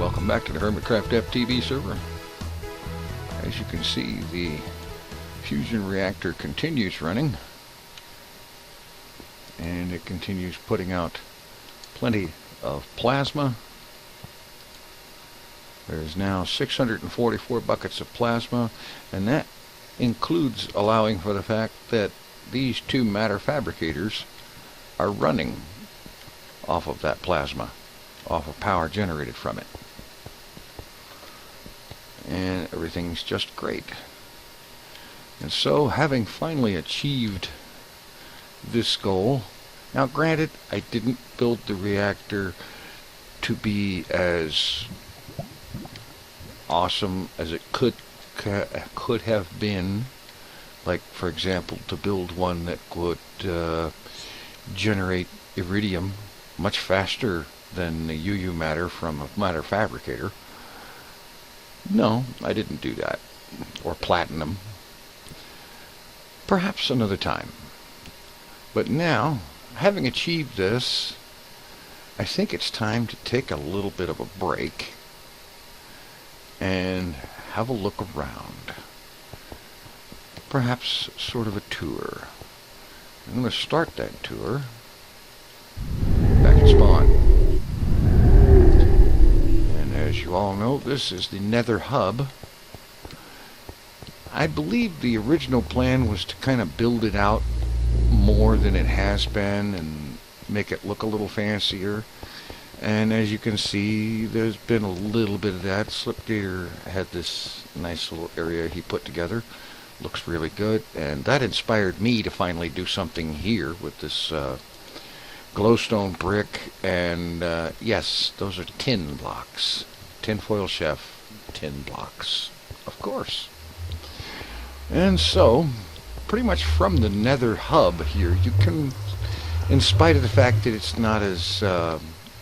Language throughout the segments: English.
welcome back to the Hermitcraft FTB server. As you can see, the fusion reactor continues running, and it continues putting out plenty of plasma. There's now 644 buckets of plasma, and that includes allowing for the fact that these two matter fabricators are running off of that plasma, off of power generated from it. And everything's just great. And so, having finally achieved this goal, now granted, I didn't build the reactor to be as awesome as it could have been. Like, for example, to build one that would generate iridium much faster than the UU matter from a matter fabricator. No, I didn't do that. Or platinum. Perhaps another time. But now, having achieved this, I think it's time to take a little bit of a break and have a look around. Perhaps sort of a tour. I'm going to start that tour back at spawn. And as you all know, this is the Nether hub. I believe the original plan was to kind of build it out more than it has been and make it look a little fancier. And as you can see, there's been a little bit of that. Slipgator had this nice little area he put together. Looks really good, and that inspired me to finally do something here with this glowstone brick. And yes, those are tin blocks. Tinfoil chef tin blocks, of course. And so, pretty much from the Nether hub here, you can, in spite of the fact that it's not as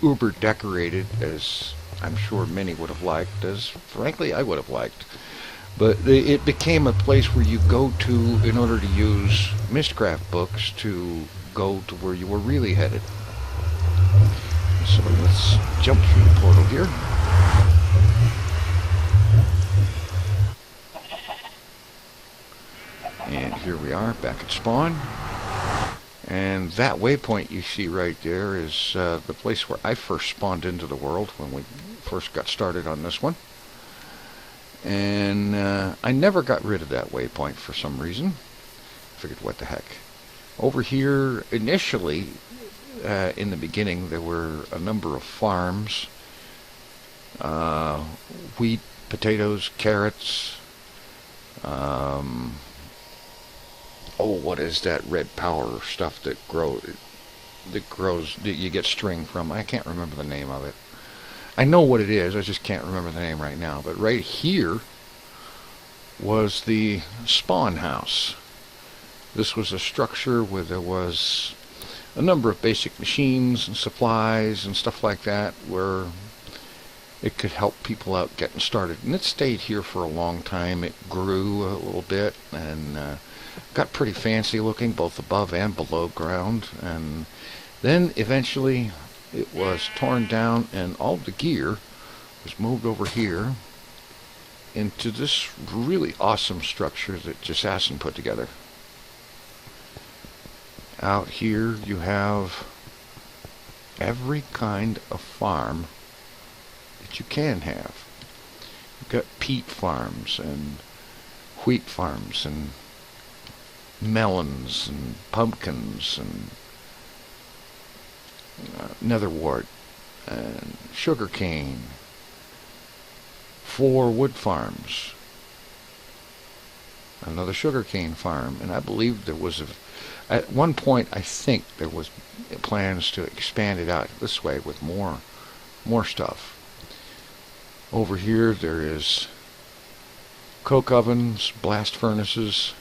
uber decorated as I'm sure many would have liked, as frankly I would have liked, but it became a place where you go to in order to use Mistcraft books to go to where you were really headed. So let's jump through the portal here. And here we are back at spawn. And that waypoint you see right there is the place where I first spawned into the world when we first got started on this one. And I never got rid of that waypoint for some reason. I figured, what the heck. Over here, initially, in the beginning, there were a number of farms. Wheat, potatoes, carrots. Oh, what is that red power stuff that grows, that you get string from? I can't remember the name of it. I know what it is, I just can't remember the name right now. But right here was the spawn house. This was a structure where there was a number of basic machines and supplies and stuff like that, where it could help people out getting started. And it stayed here for a long time. It grew a little bit and got pretty fancy looking, both above and below ground. And then eventually it was torn down, and all the gear was moved over here into this really awesome structure that Jasassin put together. Out here you have every kind of farm that you can have. You've got peat farms and wheat farms and melons and pumpkins and netherwort and sugar cane. 4 wood farms, another sugar cane farm, and I believe there was at one point I think there was plans to expand it out this way with more stuff. Over here there is coke ovens, blast furnaces,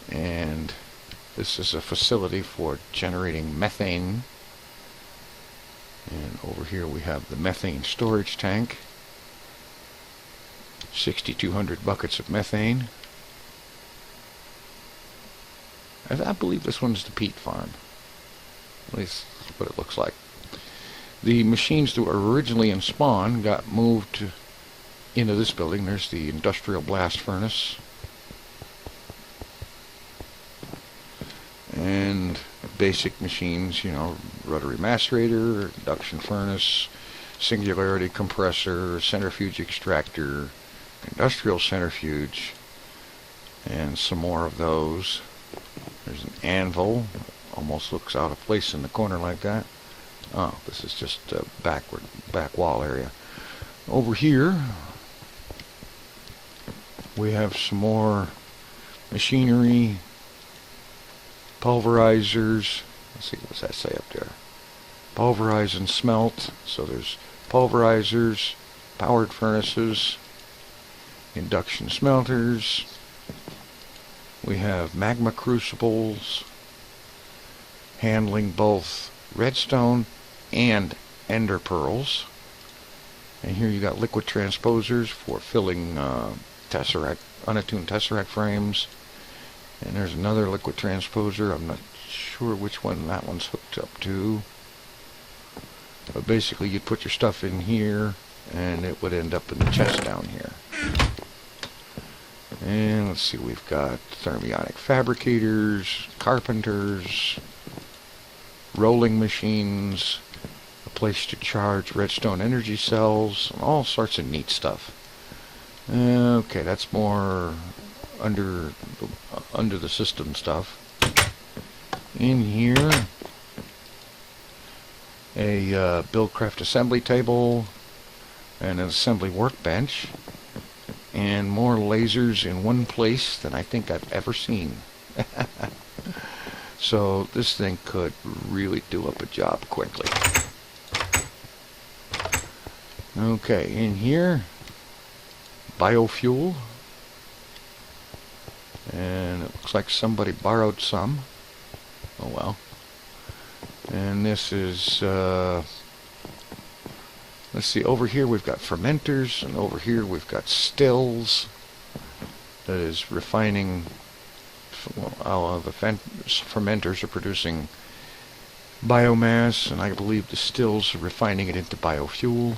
and this is a facility for generating methane. And over here we have the methane storage tank. 6,200 buckets of methane. I believe this one's the peat farm. At least what it looks like. The machines that were originally in spawn got moved into this building. There's the industrial blast furnace. And basic machines, you know, rotary macerator, induction furnace, singularity compressor, centrifuge extractor, industrial centrifuge, and some more of those. There's an anvil. Almost looks out of place in the corner like that. Oh, this is just a back wall area. Over here, we have some more machinery, pulverizers. Let's see, what's that say up there? Pulverize and smelt. So there's pulverizers, powered furnaces, induction smelters. We have magma crucibles, handling both redstone and ender pearls. And here you got liquid transposers for filling tesseract, unattuned tesseract frames. And there's another liquid transposer. I'm not sure which one that one's hooked up to. But basically you'd put your stuff in here and it would end up in the chest down here. And let's see, we've got thermionic fabricators, carpenters, rolling machines, a place to charge redstone energy cells, and all sorts of neat stuff. Okay, that's more under the system stuff. In here, a Buildcraft assembly table and an assembly workbench, and more lasers in one place than I think I've ever seen. So this thing could really do up a job quickly. Okay, in here, biofuel. And it looks like somebody borrowed some. Oh well. And this is, let's see, over here we've got fermenters, and over here we've got stills. That is refining. Well, the fermenters are producing biomass, and I believe the stills are refining it into biofuel.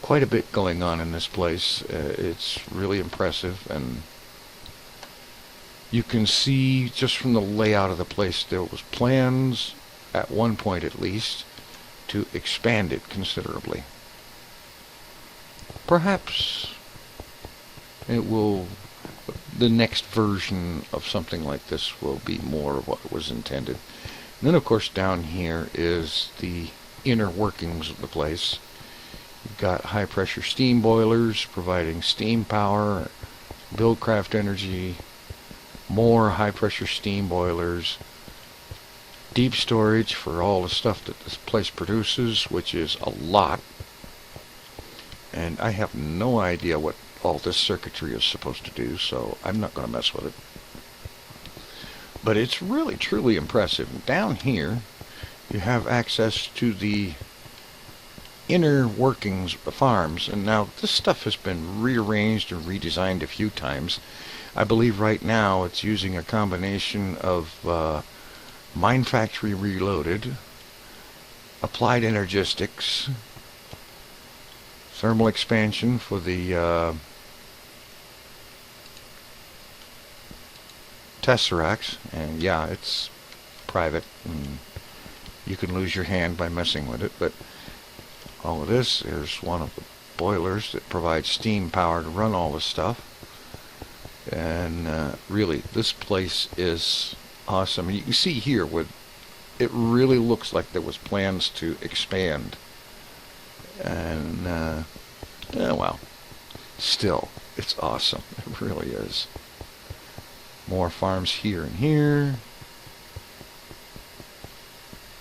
Quite a bit going on in this place. It's really impressive, and you can see just from the layout of the place there was plans, at one point at least, to expand it considerably. Perhaps it will, the next version of something like this will be more of what was intended. And then of course down here is the inner workings of the place. You've got high pressure steam boilers providing steam power, Buildcraft energy, more high pressure steam boilers, deep storage for all the stuff that this place produces, which is a lot. And I have no idea what all this circuitry is supposed to do, so I'm not going to mess with it. But it's really truly impressive. Down here you have access to the inner workings of the farms, and now this stuff has been rearranged and redesigned a few times. I believe right now it's using a combination of Mine Factory Reloaded, Applied Energistics, thermal expansion for the tesseracts, and yeah, it's private and you can lose your hand by messing with it, but all of this is one of the boilers that provides steam power to run all this stuff. And really, this place is awesome. And you can see here where it really looks like there was plans to expand. And yeah, well, still, it's awesome. It really is. More farms here and here,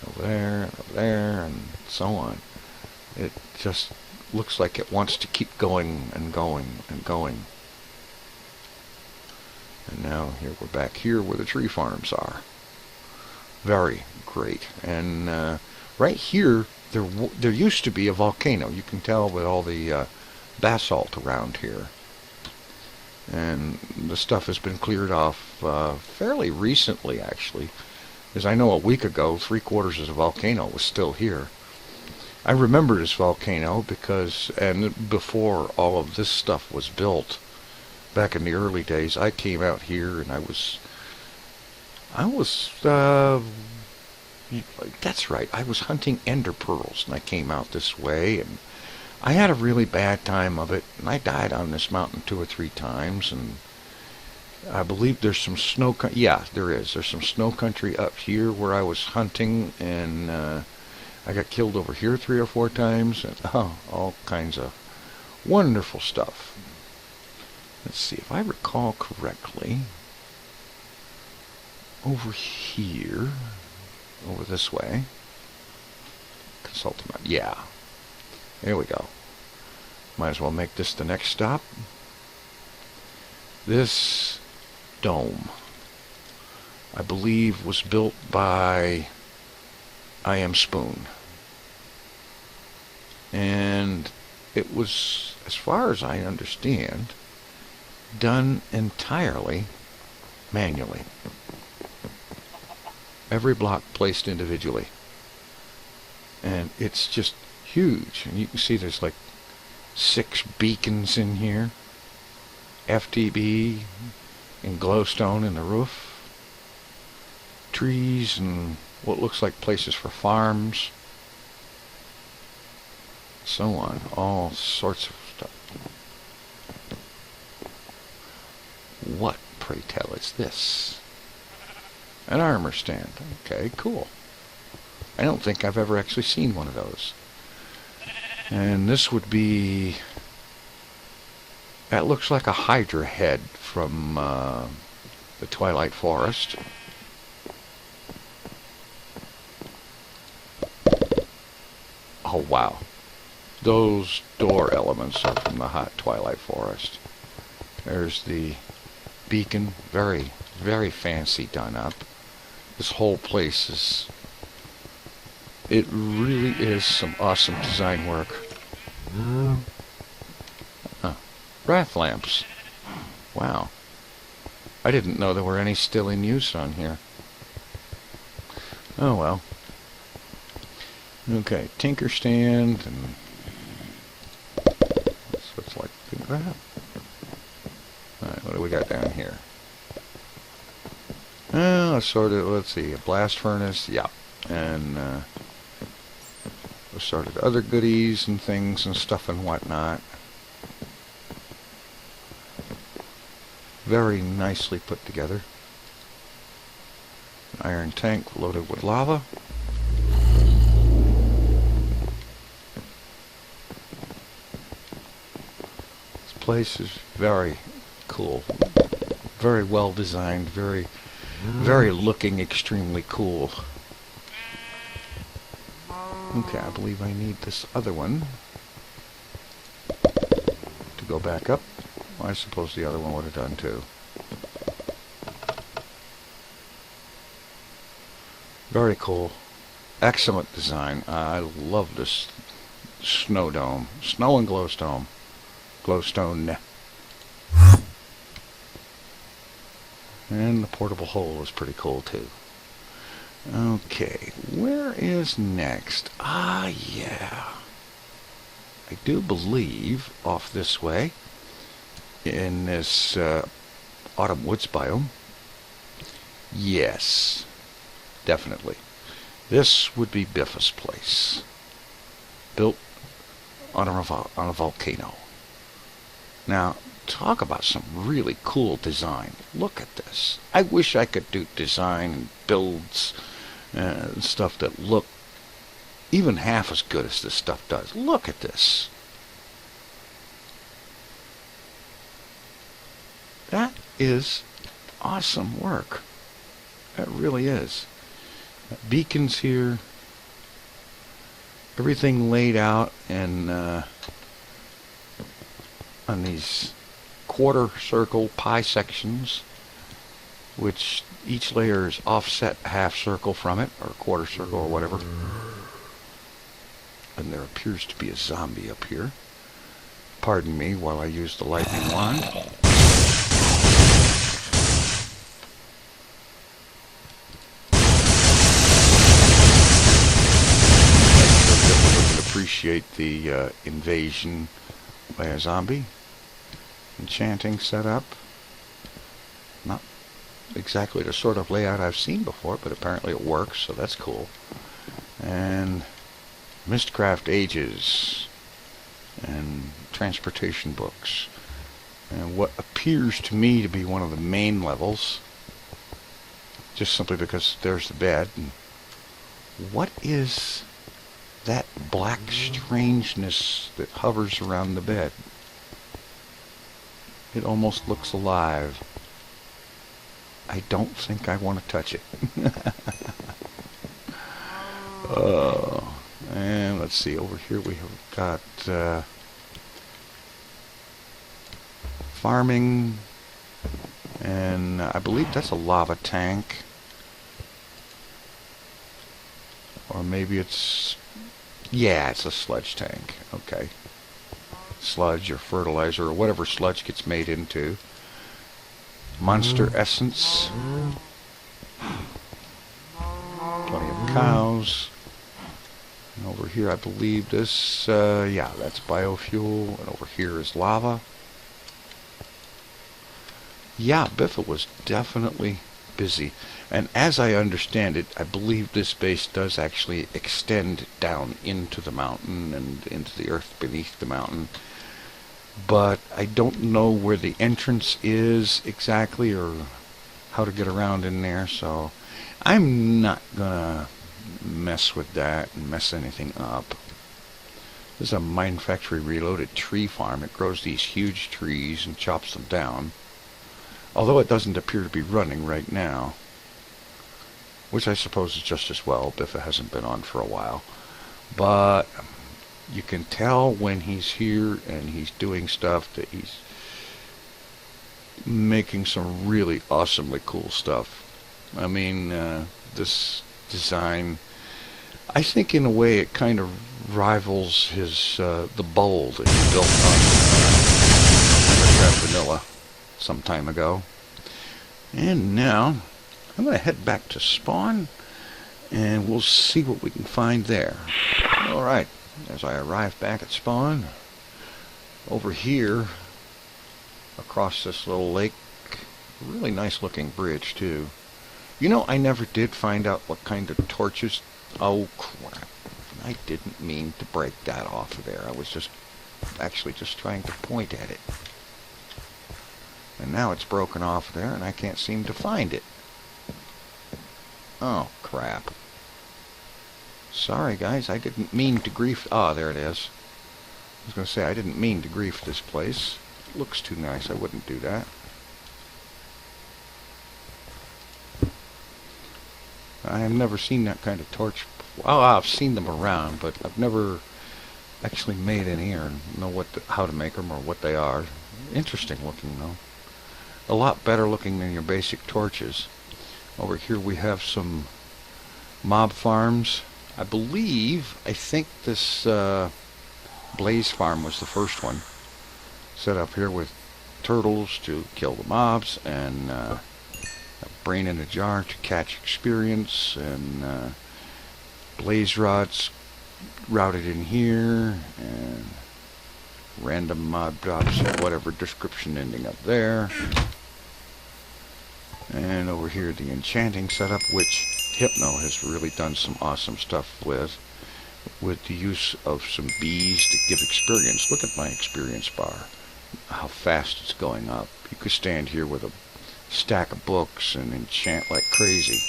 over there, and so on. It just looks like it wants to keep going and going and going. And now here we're back here where the tree farms are. Very great. And right here, there used to be a volcano. You can tell with all the basalt around here. And the stuff has been cleared off fairly recently, actually. As I know, a week ago, 3/4 of the volcano was still here. I remember this volcano because, and before all of this stuff was built, back in the early days, I came out here and I was, that's right, I was hunting ender pearls, and I came out this way, and I had a really bad time of it, and I died on this mountain 2 or 3 times, and I believe there's some snow, yeah, there is. There's some snow country up here where I was hunting, and I got killed over here 3 or 4 times, and all kinds of wonderful stuff. Let's see, if I recall correctly, over here, over this way, consult the map, yeah, there we go. Might as well make this the next stop. This dome, I believe, was built by Spoon. And it was, as far as I understand, done entirely manually. Every block placed individually. And it's just huge. And you can see there's like 6 beacons in here. FTB and glowstone in the roof. Trees and what looks like places for farms. So on. All sorts of stuff. What, pray tell, is this? An armor stand. Okay, cool. I don't think I've ever actually seen one of those. And this would be... That looks like a Hydra head from the Twilight Forest. Oh, wow. Those door elements are from the hot Twilight Forest. There's the beacon. Very, very fancy done up. This whole place is... It really is some awesome design work. Wrath lamps. Wow. I didn't know there were any still in use on here. Oh well. Okay, tinker stand, and so it's like that. Alright, what do we got down here? Let's see, a blast furnace, yeah. And assorted other goodies and things and stuff and whatnot. Very nicely put together. An iron tank loaded with lava. This place is very cool. Very well designed. Very looking extremely cool. Okay, I believe I need this other one to go back up. I suppose the other one would have done too. Very cool. Excellent design. I love this snow dome. Snow and glowstone. Glowstone. And the portable hole is pretty cool too. Okay, where is next? Ah, yeah. I do believe off this way, in this autumn woods biome. Yes, definitely. This would be Biff's place. Built on a volcano. Now, talk about some really cool design. Look at this. I wish I could do design and builds and stuff that look even half as good as this stuff does. Look at this. That is awesome work. That really is. Beacons here. Everything laid out and on these quarter circle pie sections, which each layer is offset half circle from it, or quarter circle, or whatever. And there appears to be a zombie up here. Pardon me while I use the lightning wand. initiate the invasion by a zombie. Enchanting setup. Not exactly the sort of layout I've seen before, but apparently it works, so that's cool. And Mistcraft Ages and transportation books. And what appears to me to be one of the main levels, just simply because there's the bed. And what is that black strangeness that hovers around the bed? It almost looks alive. I don't think I want to touch it. And let's see, over here we have got farming, and I believe that's a lava tank. Or maybe it's, yeah, it's a sludge tank. Okay. Sludge or fertilizer or whatever sludge gets made into. Monster essence. Plenty of cows. And over here I believe this, yeah, that's biofuel. And over here is lava. Yeah, Biffa was definitely busy. And as I understand it, I believe this base does actually extend down into the mountain and into the earth beneath the mountain. But I don't know where the entrance is exactly or how to get around in there, so I'm not gonna mess with that and mess anything up. This is a Mine Factory Reloaded tree farm. It grows these huge trees and chops them down. Although it doesn't appear to be running right now. Which I suppose is just as well, Biffa hasn't been on for a while. But you can tell when he's here and he's doing stuff that he's making some really awesomely cool stuff. I mean, this design, I think in a way it kind of rivals his the bowl that he built on Hermitcraft Vanilla some time ago. And now I'm going to head back to spawn and we'll see what we can find there. Alright, as I arrive back at spawn, over here across this little lake, really nice looking bridge too. You know, I never did find out what kind of torches. Oh crap, I didn't mean to break that off of there. I was just actually just trying to point at it. And now it's broken off there and I can't seem to find it. Oh crap. Sorry guys, I didn't mean to grief. Ah, there it is. I was going to say, I didn't mean to grief this place. It looks too nice, I wouldn't do that. I have never seen that kind of torch before. Oh, I've seen them around, but I've never actually made any or know how to make them or what they are. Interesting looking though. A lot better looking than your basic torches. Over here we have some mob farms. I think this Blaze farm was the first one. Set up here with turtles to kill the mobs and a brain in a jar to catch experience, and blaze rods routed in here, and random mob drops of whatever description ending up there. And over here the enchanting setup, which Hypno has really done some awesome stuff with the use of some bees to give experience. Look at my experience bar, how fast it's going up. You could stand here with a stack of books and enchant like crazy.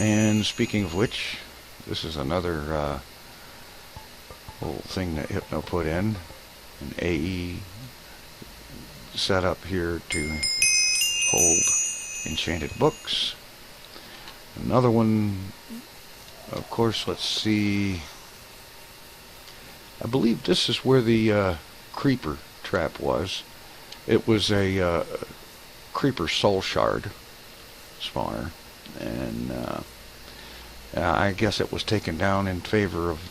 And speaking of which, this is another little thing that Hypno put in, an AE setup here to hold enchanted books. Another one, of course, let's see, I believe this is where the creeper trap was. It was a creeper soul shard spawner, and I guess it was taken down in favor of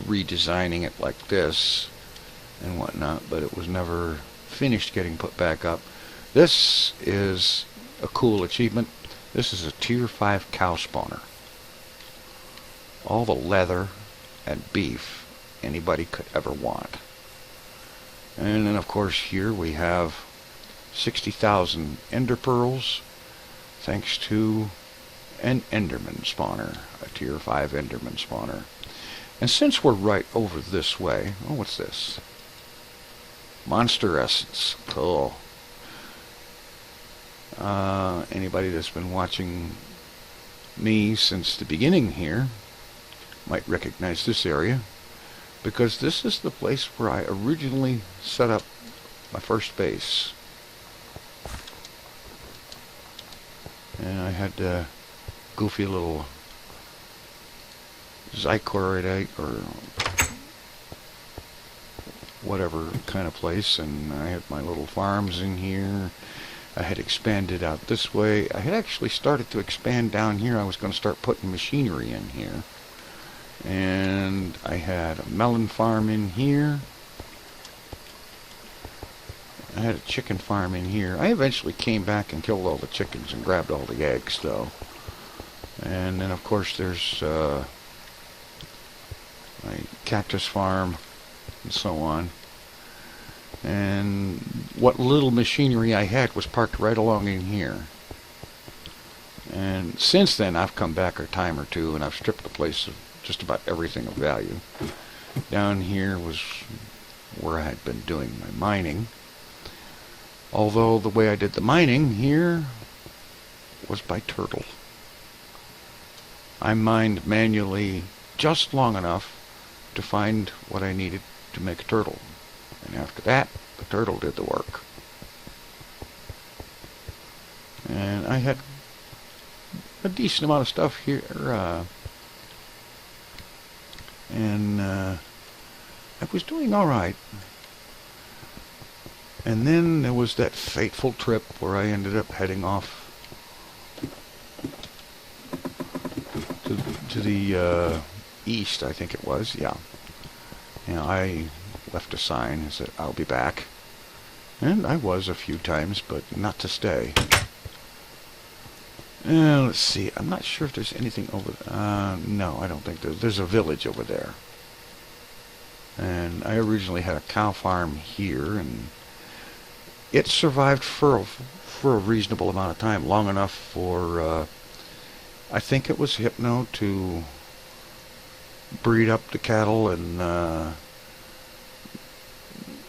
redesigning it like this and whatnot, but it was never finished getting put back up. This is a cool achievement. This is a tier 5 cow spawner. All the leather and beef anybody could ever want. And then of course here we have 60,000 ender pearls, thanks to an enderman spawner, a tier 5 enderman spawner. And since we're right over this way, oh, what's this? Monster essence, cool. Anybody that's been watching me since the beginning here might recognize this area, because this is the place where I originally set up my first base. And I had a goofy little zycoridite or whatever kind of place, and I had my little farms in here. I had expanded out this way. I had actually started to expand down here. I was going to start putting machinery in here. And I had a melon farm in here. I had a chicken farm in here. I eventually came back and killed all the chickens and grabbed all the eggs, though. And then, of course, there's my cactus farm and so on. And what little machinery I had was parked right along in here. And since then, I've come back a time or two, and I've stripped the place of just about everything of value. Down here was where I had been doing my mining. Although the way I did the mining here was by turtle. I mined manually just long enough to find what I needed to make a turtle. And after that, the turtle did the work. And I had a decent amount of stuff here, and I was doing alright. And then there was that fateful trip where I ended up heading off to the east, I think it was, yeah. You know, I left a sign that said, I'll be back. And I was a few times, but not to stay. Let's see, I'm not sure if there's anything over there. No, I don't think there's a village over there. And I originally had a cow farm here, and it survived for a reasonable amount of time, long enough for, I think it was Hypno to breed up the cattle and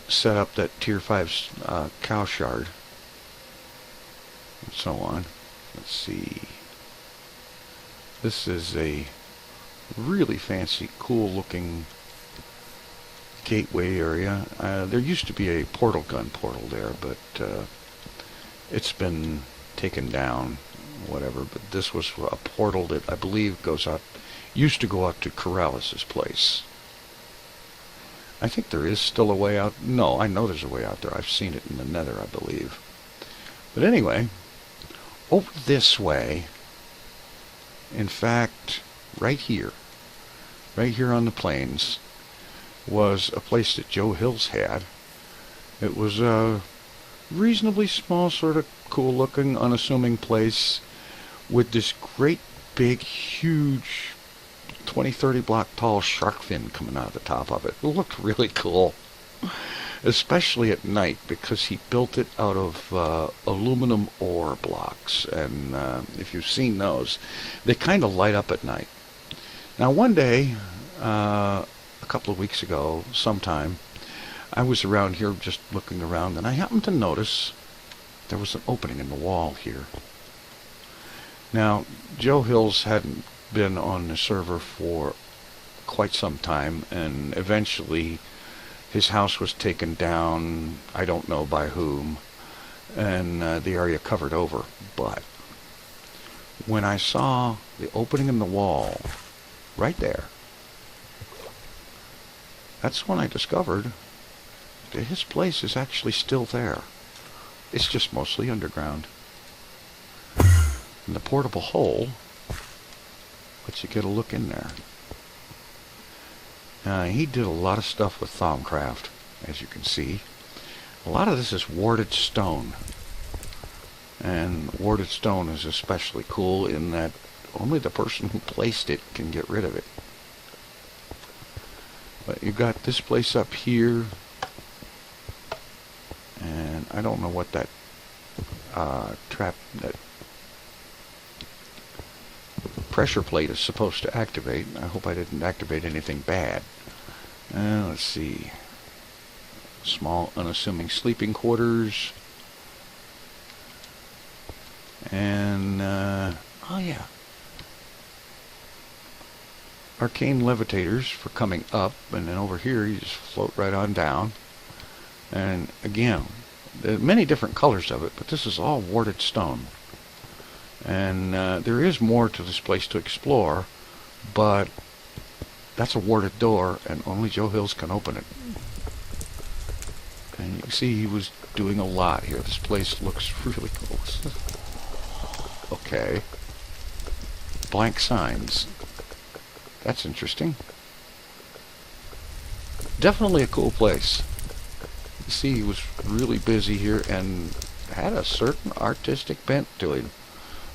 set up that tier 5 cow shard and so on. Let's see. This is a really fancy, cool looking gateway area. There used to be a portal gun portal there, but it's been taken down, whatever. But this was a portal that I believe goes out, used to go out to Corrales' place. I think there is still a way out. No, I know there's a way out there. I've seen it in the Nether, I believe. But anyway, over this way, in fact, right here on the plains, was a place that Joe Hills had. It was a reasonably small, sort of cool-looking, unassuming place with this great, big, huge 20-30 block tall shark fin coming out of the top of it. It looked really cool, especially at night, because he built it out of aluminum ore blocks, and if you've seen those, they kind of light up at night. Now one day, a couple of weeks ago, sometime, I was around here just looking around, and I happened to notice there was an opening in the wall here. Now, Joe Hills hadn't been on the server for quite some time, and eventually his house was taken down, I don't know by whom, and the area covered over. But when I saw the opening in the wall right there, that's when I discovered that his place is actually still there. It's just mostly underground. And the portable hole lets you get a look in there. He did a lot of stuff with Thaumcraft, as you can see. A lot of this is warded stone. And warded stone is especially cool in that only the person who placed it can get rid of it. But you got this place up here, and I don't know what that that pressure plate is supposed to activate. I hope I didn't activate anything bad. Let's see. Small unassuming sleeping quarters. And, oh yeah. Arcane levitators for coming up, and then over here you just float right on down. And again, there are many different colors of it, but this is all warded stone. And there is more to this place to explore, but that's a warded door, and only Joe Hills can open it. And you can see he was doing a lot here. This place looks really cool. Okay. Blank signs. That's interesting. Definitely a cool place. You see, he was really busy here and had a certain artistic bent to him.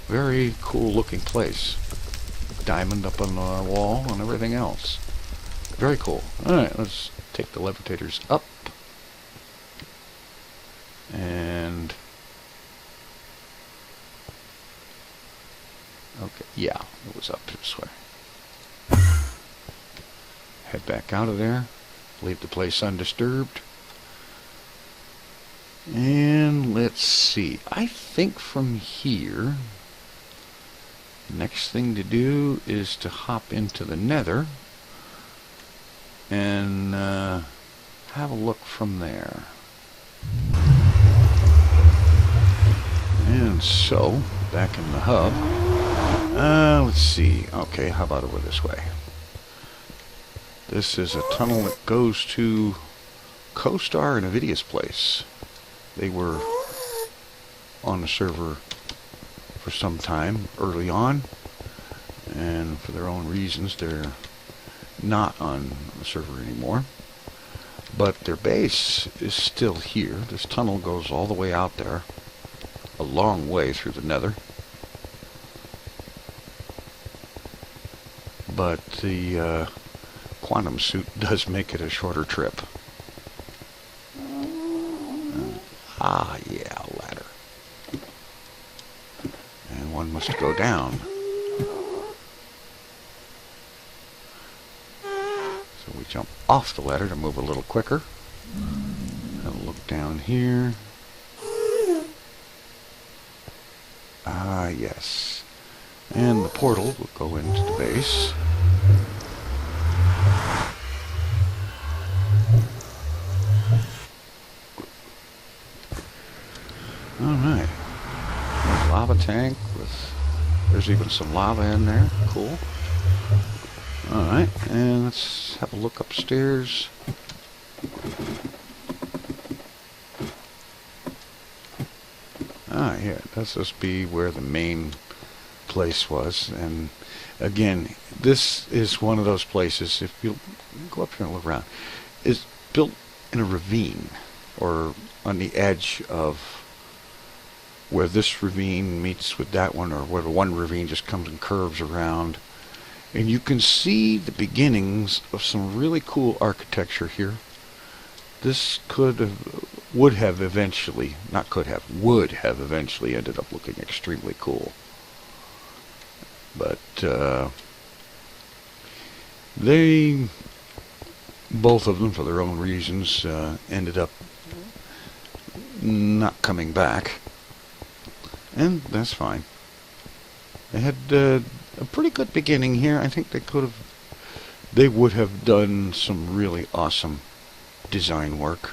Very cool looking place. Diamond up on the wall and everything else. Very cool. Alright, let's take the levitators up. And okay, yeah, it was up this way. Head back out of there. Leave the place undisturbed. And let's see. I think from here, next thing to do is to hop into the Nether and have a look from there. And so, back in the hub, let's see. Okay, how about over this way? This is a tunnel that goes to CoStar and Avidia's place. They were on the server for some time early on, and for their own reasons they're not on the server anymore, but their base is still here. This tunnel goes all the way out there, a long way through the Nether, but the quantum suit does make it a shorter trip. Yeah, ladder. And one must go down. So we jump off the ladder to move a little quicker. And look down here. Yes. And the portal will go into the base. Alright. Lava tank with, there's even some lava in there. Cool. Alright, and let's have a look upstairs. Yeah, that's must be where the main place was. And again, this is one of those places, if you go up here and look around, is built in a ravine, or on the edge of where this ravine meets with that one, or where the one ravine just comes and curves around. And you can see the beginnings of some really cool architecture here. This would have eventually ended up looking extremely cool. But they, both of them for their own reasons, ended up not coming back. And that's fine. They had a pretty good beginning here. I think they would have done some really awesome design work.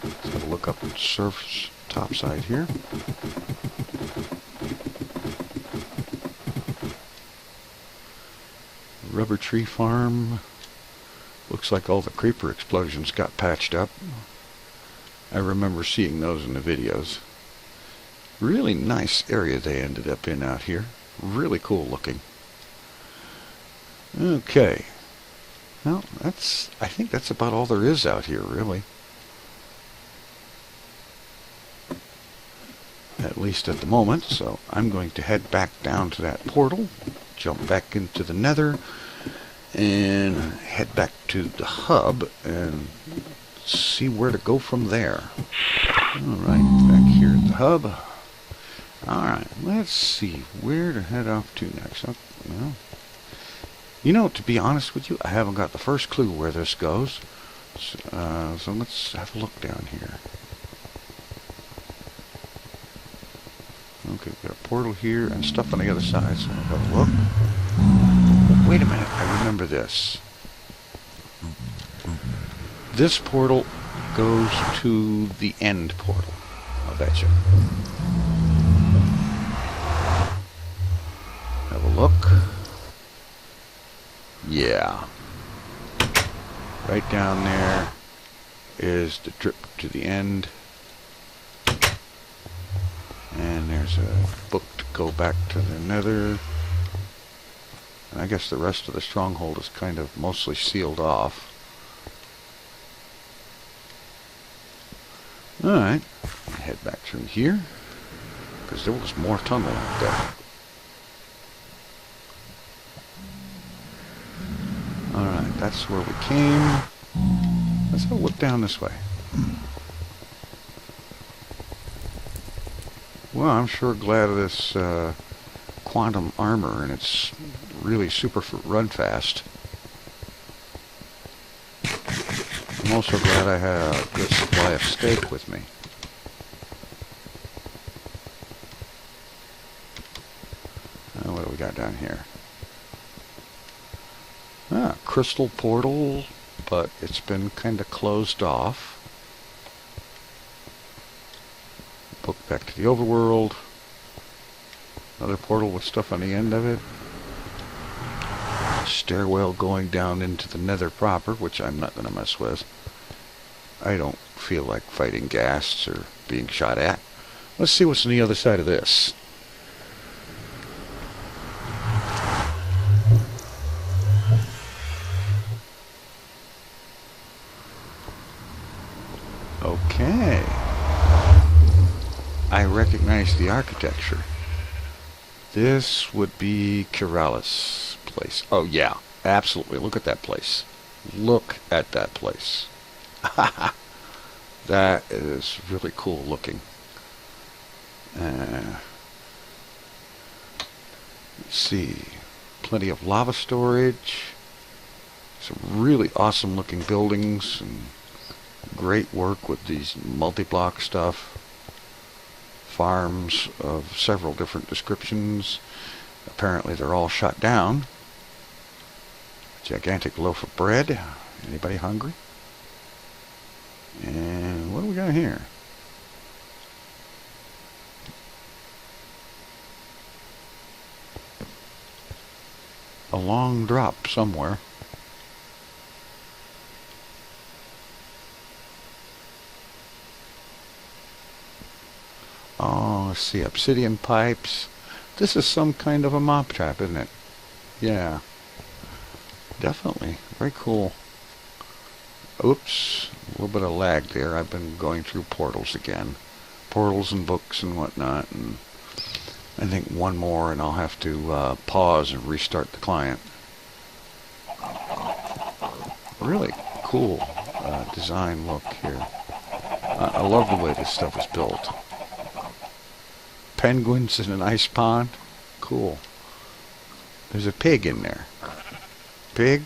Let's have a look up at the surface top side here. Rubber tree farm. Looks like all the creeper explosions got patched up. I remember seeing those in the videos. Really nice area they ended up in out here. Really cool looking. Okay. Well, I think that's about all there is out here, really. At least at the moment. So I'm going to head back down to that portal, jump back into the Nether, and head back to the hub and see where to go from there. Alright, back here at the hub. Alright, let's see where to head off to next. Well, you know, to be honest with you, I haven't got the first clue where this goes. So let's have a look down here. Okay, we've got a portal here and stuff on the other side, so I'll have a look. Wait a minute, I remember this. This portal goes to the end portal, I'll bet you. Have a look. Yeah. Right down there is the trip to the end. And there's a book to go back to the Nether. And I guess the rest of the stronghold is kind of mostly sealed off. Alright, head back through here, because there was more tunnel out there. Alright, that's where we came. Let's have a look down this way. Well, I'm sure glad of this quantum armor, and it's really super run fast. I'm also glad I had a good supply of steak with me. What do we got down here? Crystal portal, but it's been kind of closed off. Book back to the overworld. Another portal with stuff on the end of it. Stairwell going down into the Nether proper, which I'm not going to mess with. I don't feel like fighting ghasts or being shot at. Let's see what's on the other side of this. Okay. I recognize the architecture. This would be Kiralis' place. Oh yeah, absolutely. Look at that place. Look at that place. That is really cool looking. Let's see. Plenty of lava storage. Some really awesome looking buildings and great work with these multi-block stuff. Farms of several different descriptions. Apparently they're all shut down. Gigantic loaf of bread. Anybody hungry? And what do we got here? A long drop somewhere. Oh, let's see, obsidian pipes. This is some kind of a mob trap, isn't it? Yeah. Definitely. Very cool. Oops. A little bit of lag there. I've been going through portals again. Portals and books and whatnot. And I think one more and I'll have to pause and restart the client. Really cool design look here. I love the way this stuff is built. Penguins in an ice pond. Cool. There's a pig in there. Pig,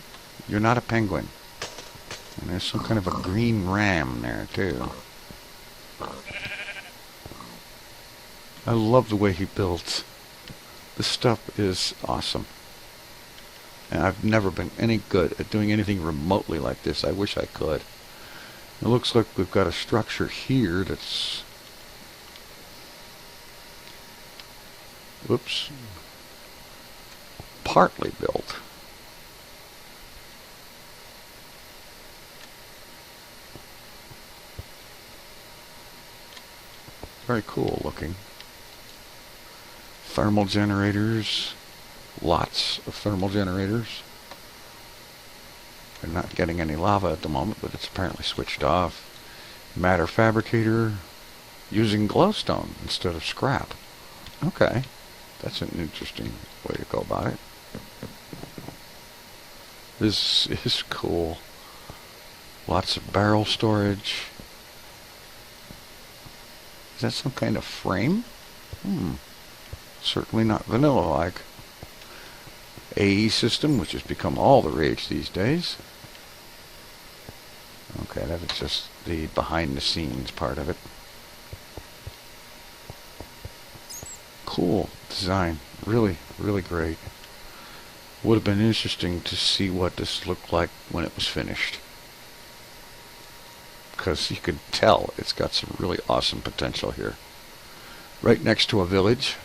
you're not a penguin. And there's some kind of a green ram there too. I love the way he built. This stuff is awesome. And I've never been any good at doing anything remotely like this. I wish I could. It looks like we've got a structure here that's... Whoops. Partly built. Very cool looking. Thermal generators. Lots of thermal generators. They're not getting any lava at the moment, but it's apparently switched off. Matter fabricator using glowstone instead of scrap. Okay. That's an interesting way to go about it. This is cool. Lots of barrel storage. Is that some kind of frame? Certainly not vanilla-like. AE system, which has become all the rage these days. Okay, that is just the behind-the-scenes part of it. Cool design. Really, really great. Would have been interesting to see what this looked like when it was finished. Because you could tell it's got some really awesome potential here. Right next to a village.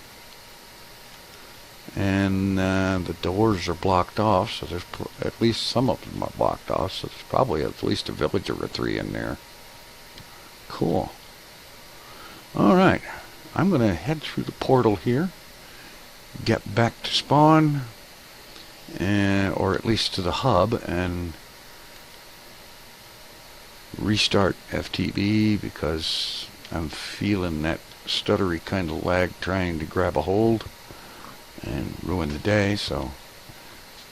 And the doors are blocked off, so there's at least some of them are blocked off, so there's probably at least a villager or three in there. Cool. Alright, I'm going to head through the portal here, get back to spawn, or at least to the hub, and restart FTB because I'm feeling that stuttery kind of lag trying to grab a hold and ruin the day. So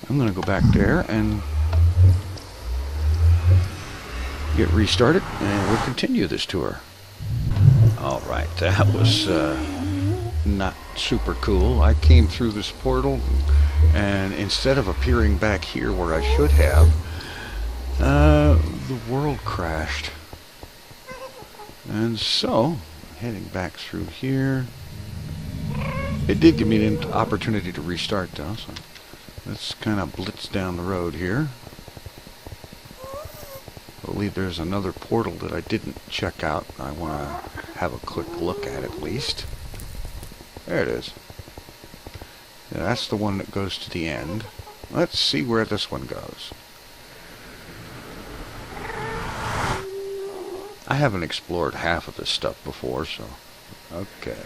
I'm going to go back there and get restarted, and we'll continue this tour. Alright, that was not super cool. I came through this portal, and instead of appearing back here where I should have, the world crashed. And so, heading back through here. It did give me an opportunity to restart though, so let's kind of blitz down the road here. I believe there's another portal that I didn't check out. I want to have a quick look at least. There it is. Yeah, that's the one that goes to the end. Let's see where this one goes. I haven't explored half of this stuff before, so okay.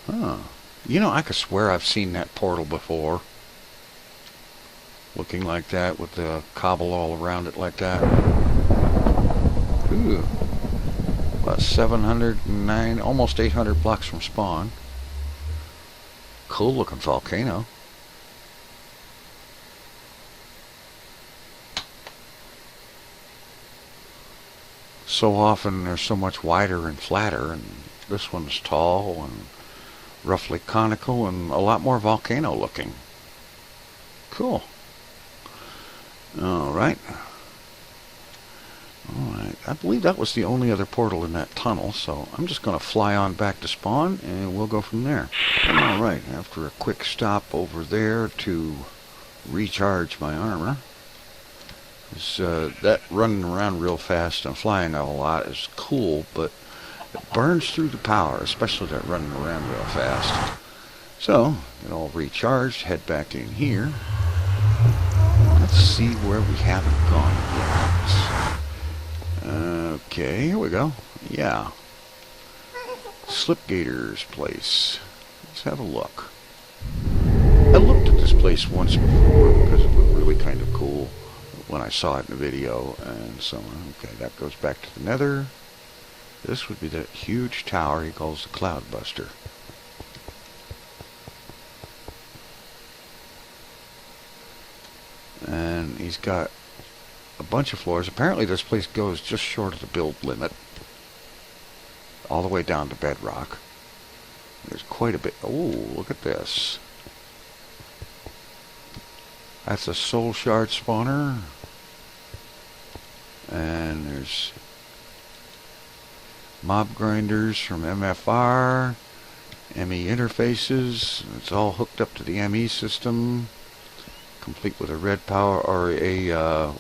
Huh. You know, I could swear I've seen that portal before. Looking like that with the cobble all around it like that. Ooh. About 709, almost 800 blocks from spawn. Cool looking volcano. So often they're so much wider and flatter, and this one's tall and roughly conical and a lot more volcano looking. Cool. Alright. Alright, I believe that was the only other portal in that tunnel, so I'm just going to fly on back to spawn and we'll go from there. Alright, after a quick stop over there to recharge my armor. That running around real fast and flying a lot is cool, but it burns through the power, especially that running around real fast. So, get all recharged, head back in here. Let's see where we haven't gone yet. Okay, here we go. Yeah. Slipgator's place. Let's have a look. I looked at this place once before because it looked really kind of cool when I saw it in the video, and so on. Okay, that goes back to the Nether. This would be that huge tower he calls the Cloudbuster. And he's got a bunch of floors. Apparently this place goes just short of the build limit, all the way down to bedrock. There's quite a bit. Oh, look at this. That's a soul shard spawner. And there's mob grinders from MFR, ME interfaces. It's all hooked up to the ME system, complete with a red power or a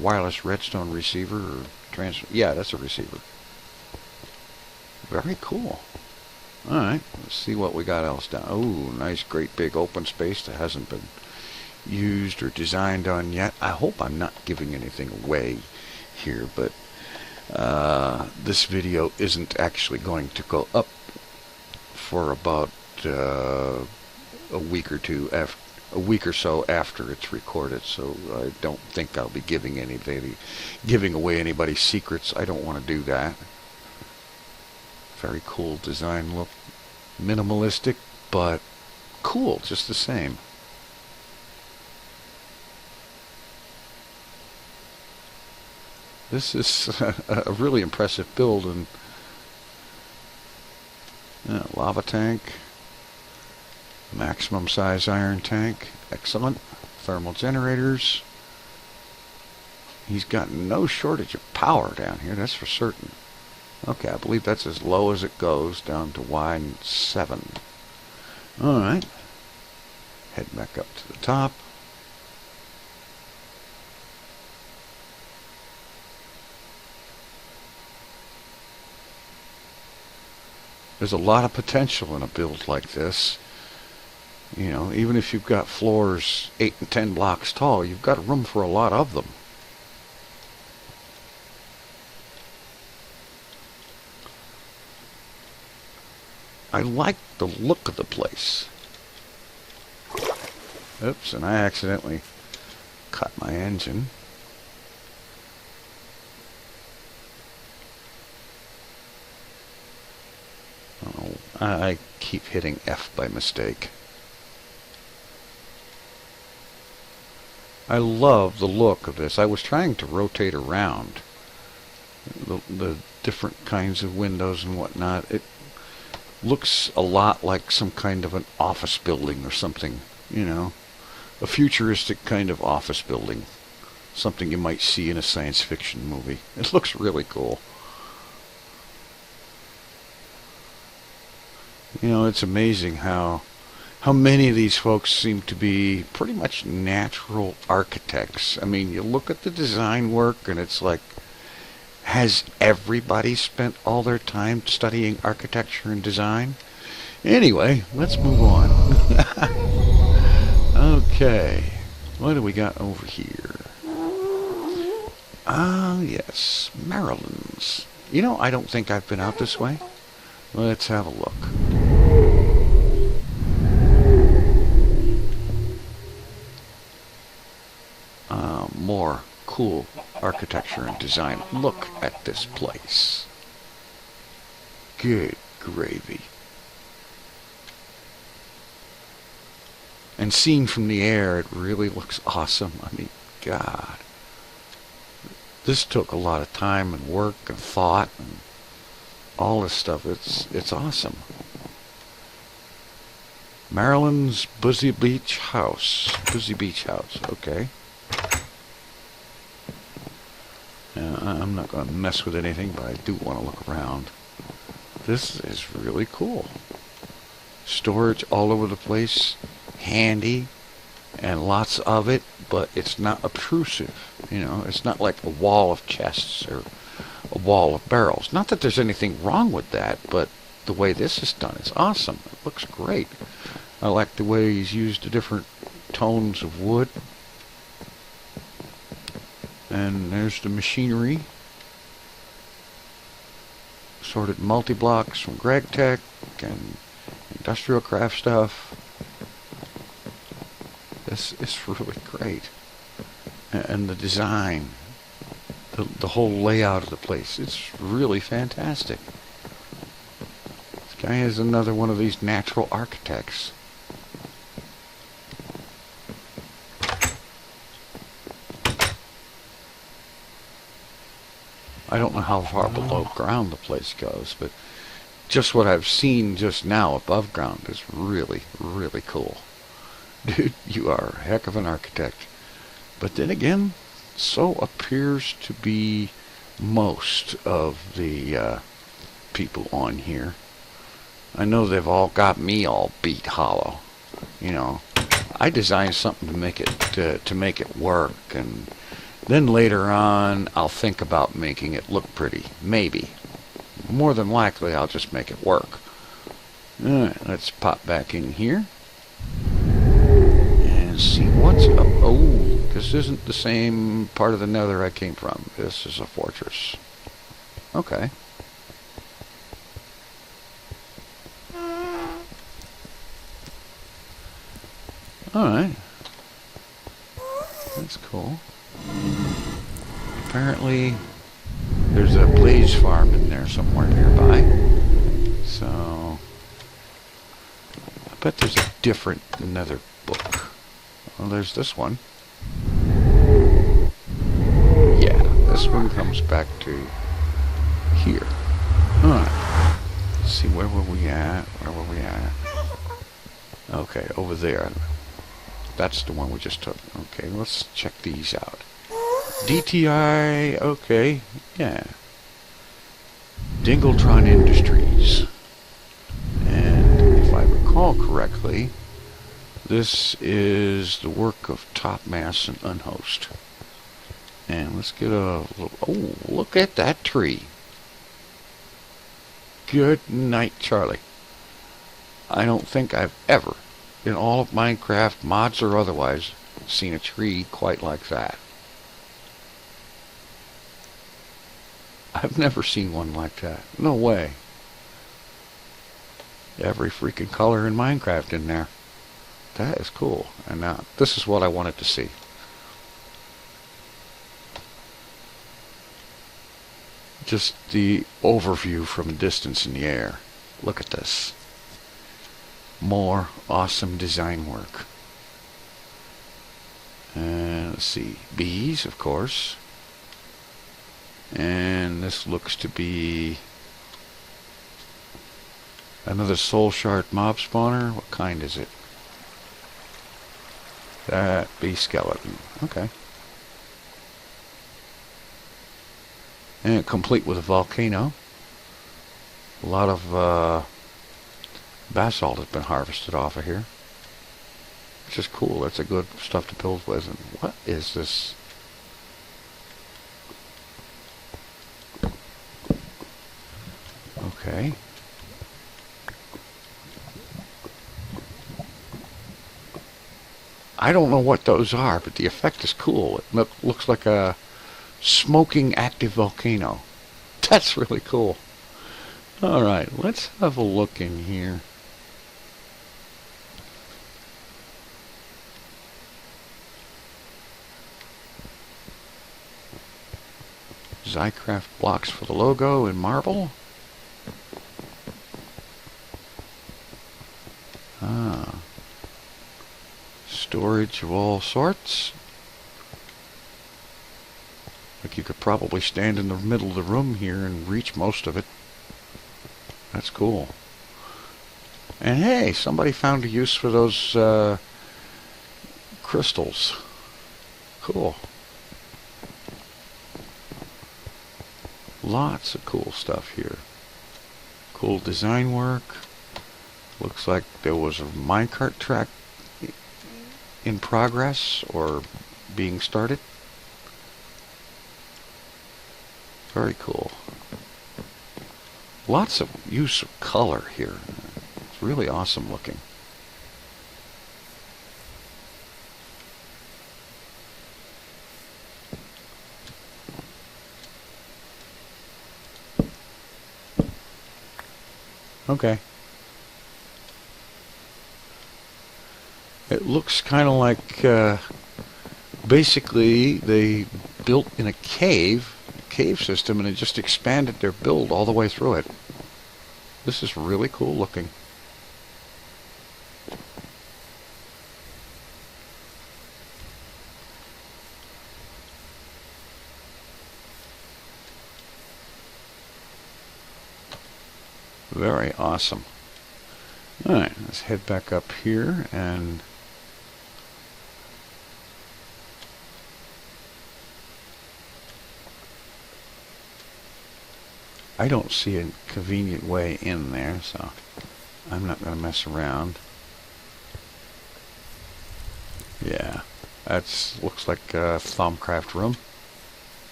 wireless redstone receiver or transfer. Yeah, that's a receiver. Very cool. All right, let's see what we got else down. Oh, nice, great big open space that hasn't been used or designed on yet. I hope I'm not giving anything away here, but this video isn't actually going to go up for about a week or two after, a week or so after it's recorded, so I don't think I'll be giving away anybody's secrets. I don't want to do that. Very cool design look, minimalistic, but cool just the same. This is a really impressive build. And lava tank, maximum size iron tank, excellent. Thermal generators. He's got no shortage of power down here, that's for certain. Okay, I believe that's as low as it goes, down to Y7. Alright. Head back up to the top. There's a lot of potential in a build like this. You know, even if you've got floors 8 and 10 blocks tall, you've got room for a lot of them. I like the look of the place. Oops, and I accidentally cut my engine. Oh, I keep hitting F by mistake. I love the look of this. I was trying to rotate around the different kinds of windows and whatnot. It looks a lot like some kind of an office building or something, you know, a futuristic kind of office building, something you might see in a science fiction movie. It looks really cool. You know, it's amazing how many of these folks seem to be pretty much natural architects. I mean, you look at the design work and it's like, has everybody spent all their time studying architecture and design? Anyway, let's move on. Okay, what do we got over here? Ah, yes, Maryland's. You know, I don't think I've been out this way. Let's have a look. More cool architecture and design. Look at this place. Good gravy. And seen from the air, it really looks awesome. I mean, God. This took a lot of time and work and thought and all this stuff. It's awesome. Maryland's Busy Beach House. Busy Beach House, okay. I'm not going to mess with anything, but I do want to look around. This is really cool. Storage all over the place, handy, and lots of it, but it's not obtrusive. You know, it's not like a wall of chests or a wall of barrels. Not that there's anything wrong with that, but the way this is done is awesome. It looks great. I like the way he's used the different tones of wood. And there's the machinery. Sorted multi-blocks from Greg Tech and industrial craft stuff. This is really great. And the design, the whole layout of the place, it's really fantastic. This guy is another one of these natural architects. I don't know how far below ground the place goes, but just what I've seen just now above ground is really, really cool. Dude, you are a heck of an architect. But then again, so appears to be most of the people on here. I know they've all got me all beat hollow. You know, I designed something to make it work, and then later on, I'll think about making it look pretty. Maybe. More than likely, I'll just make it work. Alright, let's pop back in here. And see what's up. Oh, this isn't the same part of the Nether I came from. This is a fortress. Okay. Alright. That's cool. Apparently, there's a blaze farm in there somewhere nearby. So, bet there's a different Nether book. Well, there's this one. Yeah, this one comes back to here. Alright. Let's see, where were we at? Where were we at? Okay, over there. That's the one we just took. Okay, let's check these out. DTI, okay, yeah. Dingletron Industries. And if I recall correctly, this is the work of Topmass and Unhost. And let's get a little... Oh, look at that tree. Good night, Charlie. I don't think I've ever, in all of Minecraft, mods or otherwise, seen a tree quite like that. I've never seen one like that. No way. Every freaking color in Minecraft in there. That is cool. And now, this is what I wanted to see. Just the overview from a distance in the air. Look at this. More awesome design work. And let's see. Bees, of course. And this looks to be another soul shard mob spawner. What kind is it? That bee skeleton. Okay. And complete with a volcano. A lot of basalt has been harvested off of here. Which is cool. That's a good stuff to build with. And what is this? Okay. I don't know what those are, but the effect is cool. It looks like a smoking active volcano. That's really cool. Alright, let's have a look in here. Zycraft blocks for the logo in marble. Ah. Storage of all sorts. Like you could probably stand in the middle of the room here and reach most of it. That's cool. And hey, somebody found a use for those crystals. Cool. Lots of cool stuff here. Cool design work. Looks like there was a minecart track in progress or being started. Very cool. Lots of use of color here. It's really awesome looking. Okay. It looks kind of like basically they built in a cave system and it just expanded their build all the way through it. This is really cool looking. Very awesome. Alright, let's head back up here and I don't see a convenient way in there, so I'm not going to mess around. Yeah, that's looks like a Thaumcraft room.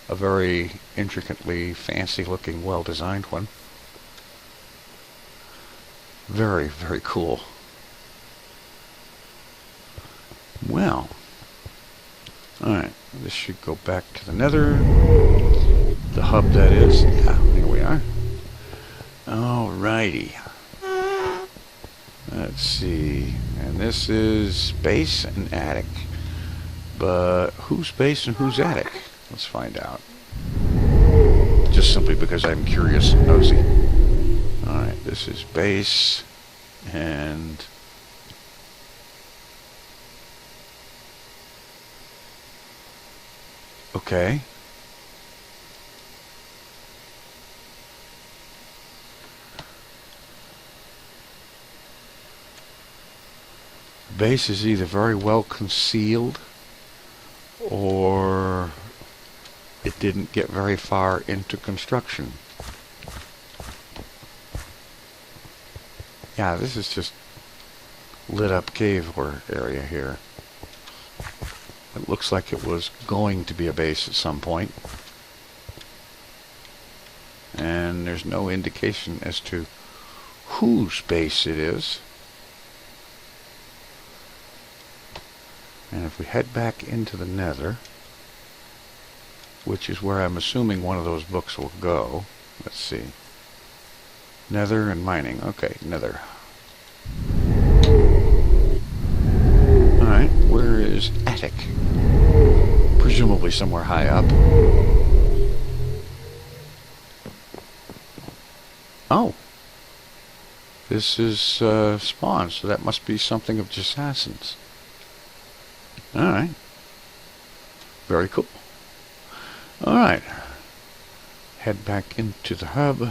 A very intricately fancy looking, well designed one. Very, very cool. Well, alright, this should go back to the Nether. The hub, that is. Yeah, here we are. Alrighty. Let's see. And this is base and attic. But who's base and who's attic? Let's find out. Just simply because I'm curious and nosy. Alright, this is base. And okay. The base is either very well concealed or it didn't get very far into construction. Yeah, this is just lit up cave area here. It looks like it was going to be a base at some point. And there's no indication as to whose base it is. And if we head back into the Nether, which is where I'm assuming one of those books will go. Let's see. Nether and mining. Okay, Nether. Alright, where is attic? Presumably somewhere high up. Oh. This is spawn, so that must be something of Jassassins. Alright. Very cool. Alright. Head back into the hub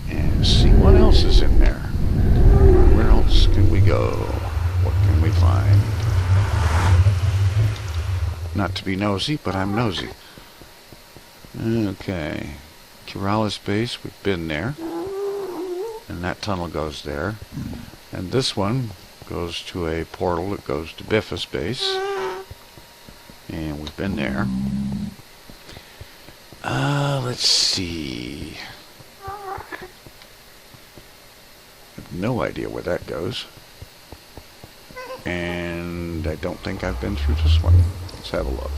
and see what else is in there. Where else can we go? What can we find? Not to be nosy, but I'm nosy. Okay. Kiralis base, we've been there. And that tunnel goes there. And this one goes to a portal that goes to Biffus base. And we've been there. Let's see. I have no idea where that goes. And I don't think I've been through this one. Let's have a look.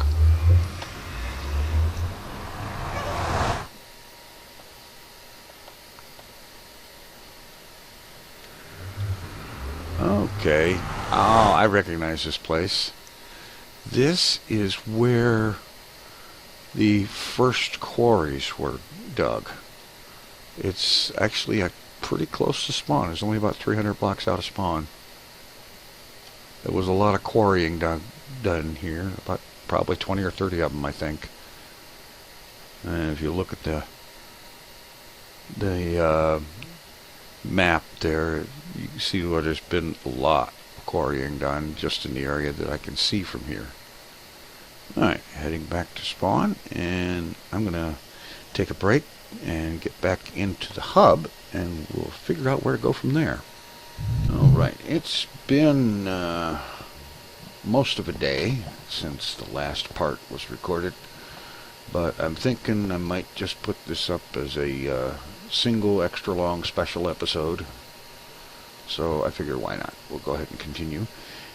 Okay. Oh, I recognize this place. This is where the first quarries were dug. It's actually pretty close to spawn. It's only about 300 blocks out of spawn. There was a lot of quarrying done here. About probably 20 or 30 of them, I think. And if you look at the map there, you can see where there's been a lot of quarrying done just in the area that I can see from here. Alright, heading back to spawn, and I'm gonna take a break and get back into the hub, and we'll figure out where to go from there. Alright, it's been most of a day since the last part was recorded, but I'm thinking I might just put this up as a single extra long special episode. So I figure why not? We'll go ahead and continue.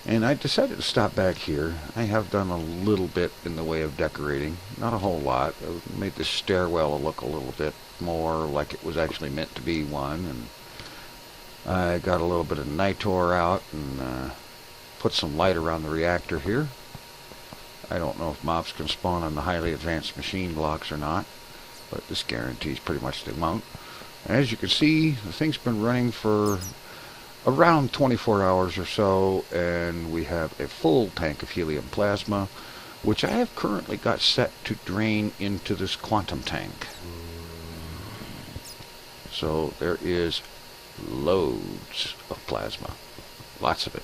And I decided to stop back here. I have done a little bit in the way of decorating. Not a whole lot. I made the stairwell look a little bit more like it was actually meant to be one. And I got a little bit of Nitor out and put some light around the reactor here. I don't know if mobs can spawn on the highly advanced machine blocks or not, but this guarantees pretty much they won't. As you can see, the thing's been running for around 24 hours or so, and we have a full tank of helium plasma, which I have currently got set to drain into this quantum tank. So there is loads of plasma, lots of it,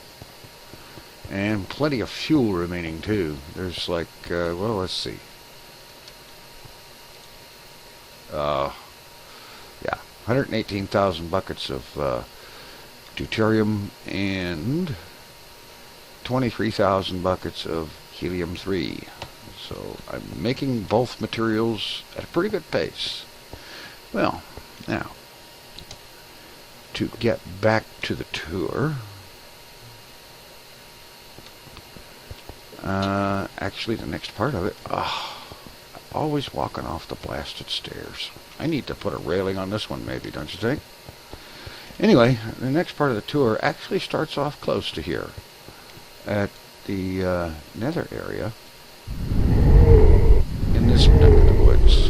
and plenty of fuel remaining too. There's like, well, let's see. Yeah, 118,000 buckets of deuterium and 23,000 buckets of helium-3. So I'm making both materials at a pretty good pace. Well, now, to get back to the tour, actually the next part of it, always walking off the blasted stairs. I need to put a railing on this one maybe, don't you think? Anyway, the next part of the tour actually starts off close to here at the Nether area in this neck of the woods.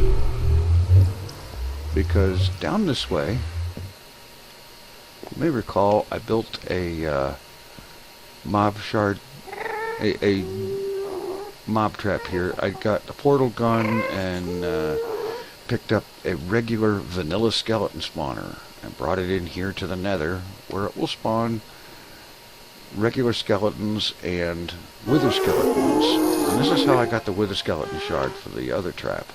Because down this way You may recall I built a mob shard, a mob trap here. I got a portal gun and picked up a regular vanilla skeleton spawner and brought it in here to the Nether, where it will spawn regular skeletons and wither skeletons. And this is how I got the wither skeleton shard for the other trap,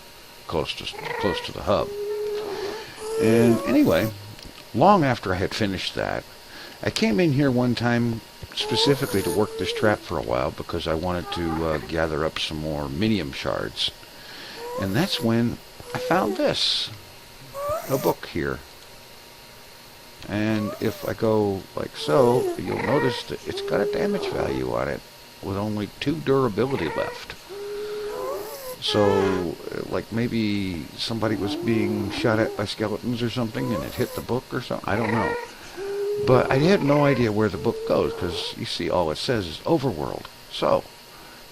close to the hub. And anyway, long after I had finished that, I came in here one time specifically to work this trap for a while because I wanted to gather up some more minium shards. And that's when I found this, a book here. And if I go like so, you'll notice that it's got a damage value on it with only 2 durability left. So, like maybe somebody was being shot at by skeletons or something and it hit the book or something. I don't know. But I had no idea where the book goes because you see all it says is Overworld. So,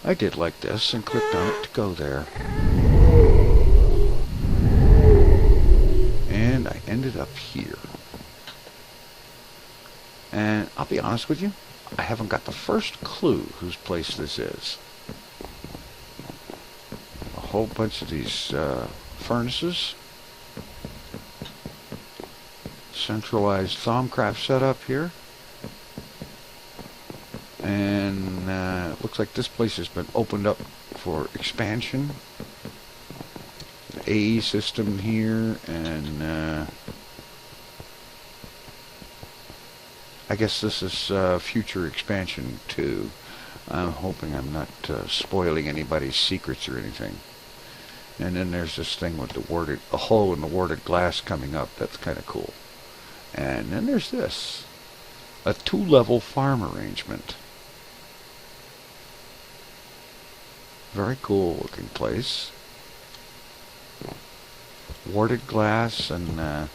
I did like this and clicked on it to go there. And I ended up here. And I'll be honest with you, I haven't got the first clue whose place this is. A whole bunch of these furnaces. Centralized Thaumcraft setup here. And it looks like this place has been opened up for expansion. The AE system here, and I guess this is future expansion too. I'm hoping I'm not spoiling anybody's secrets or anything. And then there's this thing with the a hole in the warded glass coming up. That's kind of cool. And then there's this, a 2-level farm arrangement. Very cool looking place. Warded glass and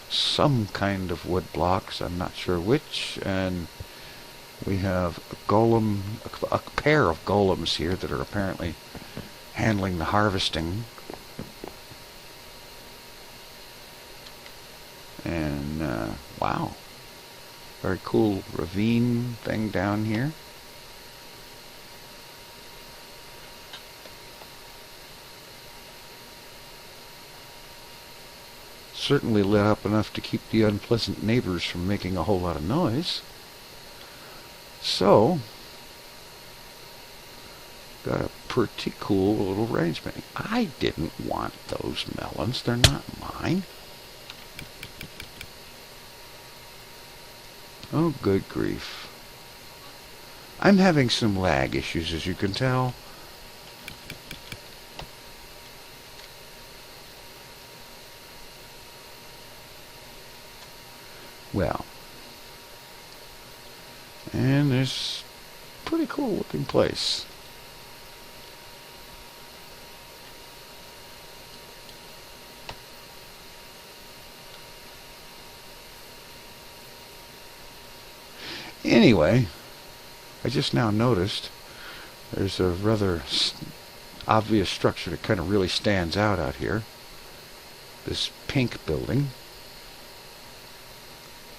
some kind of wood blocks, I'm not sure which, and we have a golem, a pair of golems here that are apparently handling the harvesting. And wow, very cool ravine thing down here. Certainly lit up enough to keep the unpleasant neighbors from making a whole lot of noise. So, got a pretty cool little arrangement. I didn't want those melons. They're not mine. Oh, good grief. I'm having some lag issues, as you can tell. Well, and there's a pretty cool looking place. Anyway, I just now noticed there's a rather obvious structure that kind of really stands out here. This pink building.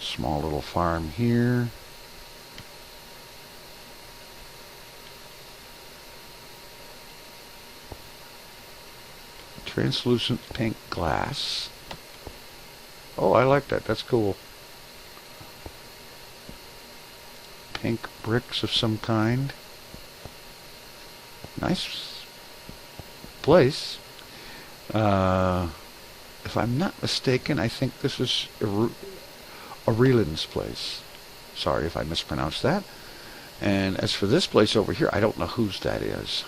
Small little farm here. Translucent pink glass. Oh, I like that. That's cool. Pink bricks of some kind. Nice place. If I'm not mistaken, I think this is Aurelin's place. Sorry if I mispronounced that. And as for this place over here, I don't know whose that is.